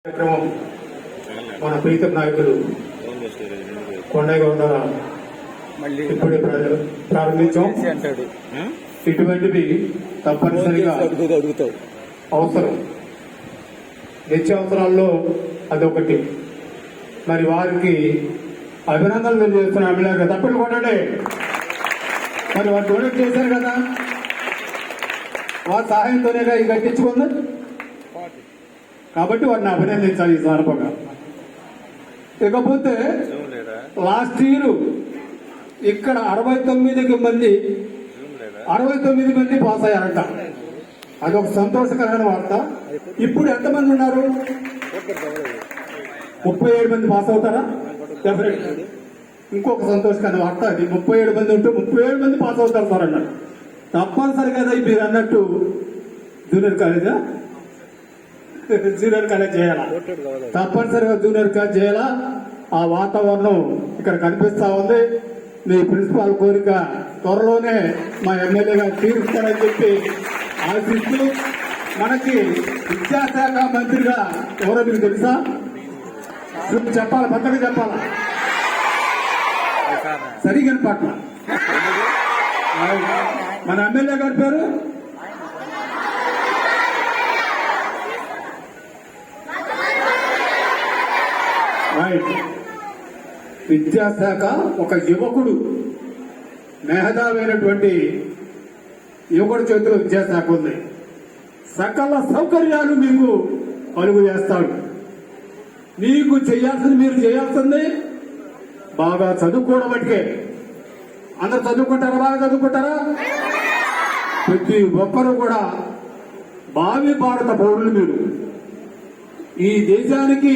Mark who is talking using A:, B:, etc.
A: కార్యక్రమం మన ప్రీతం నాయకులు కొండగౌడ ఇప్పుడే ప్రారంభించాం. ఇటువంటివి తప్పనిసరిగా అవసరం, నిత్యావసరాల్లో అదొకటి. మరి వారికి అభినందనలు తెలియజేస్తున్నాం. అభిలాగా తప్పట్లు కొట్టండి. మరి వారు డొనేట్ చేశారు కదా, వారి సహాయంతోనే ఇది కట్టించుకుంది కాబట్టి వారిని అభినందించాలి ఈ సందర్భంగా. ఇకపోతే లాస్ట్ ఇయర్ ఇక్కడ 69 మంది పాస్ అయ్యారంట. అదొక సంతోషకరమైన వార్త. ఇప్పుడు ఎంతమంది ఉన్నారు? 37 మంది పాస్ అవుతారా? డెఫినెట్. ఇంకొక సంతోషకరమైన వార్త అది. 37 మంది ఉంటే 37 మంది పాస్ అవుతారు సార్ అన్నారు. తప్పనిసరి కదా మీరు అన్నట్టు జూనియర్ కాలేజా, జూనియర్ కాలేజ్ చేయాలా? తప్పనిసరిగా జూనియర్ కాలేజ్ చేయాలా. ఆ వాతావరణం ఇక్కడ కనిపిస్తా ఉంది. మీ ప్రిన్సిపాల్ కోరిక త్వరలోనే మా ఎమ్మెల్యే గారు తీరుస్తారని చెప్పి ఆశిస్తూ, మనకి విద్యాశాఖ మంత్రిగా ఎవరో మీకు తెలుసా? చెప్పాలా, పక్కన చెప్పాలా? సరిగ్గా పట్ల మన ఎమ్మెల్యే గారి పేరు విద్యాశాఖ. ఒక యువకుడు, మేధావైనటువంటి యువకుడి చేతిలో విద్యాశాఖ ఉంది. సకల సౌకర్యాలు మీకు కలుగు చేస్తాడు. మీకు చేయాల్సింది, మీరు చేయాల్సింది బాగా చదువుకోవడం బట్టికే. అందరు చదువుకుంటారా? బాగా చదువుకుంటారా? ప్రతి ఒక్కరూ కూడా భావి భారత పౌరులు. మీరు ఈ దేశానికి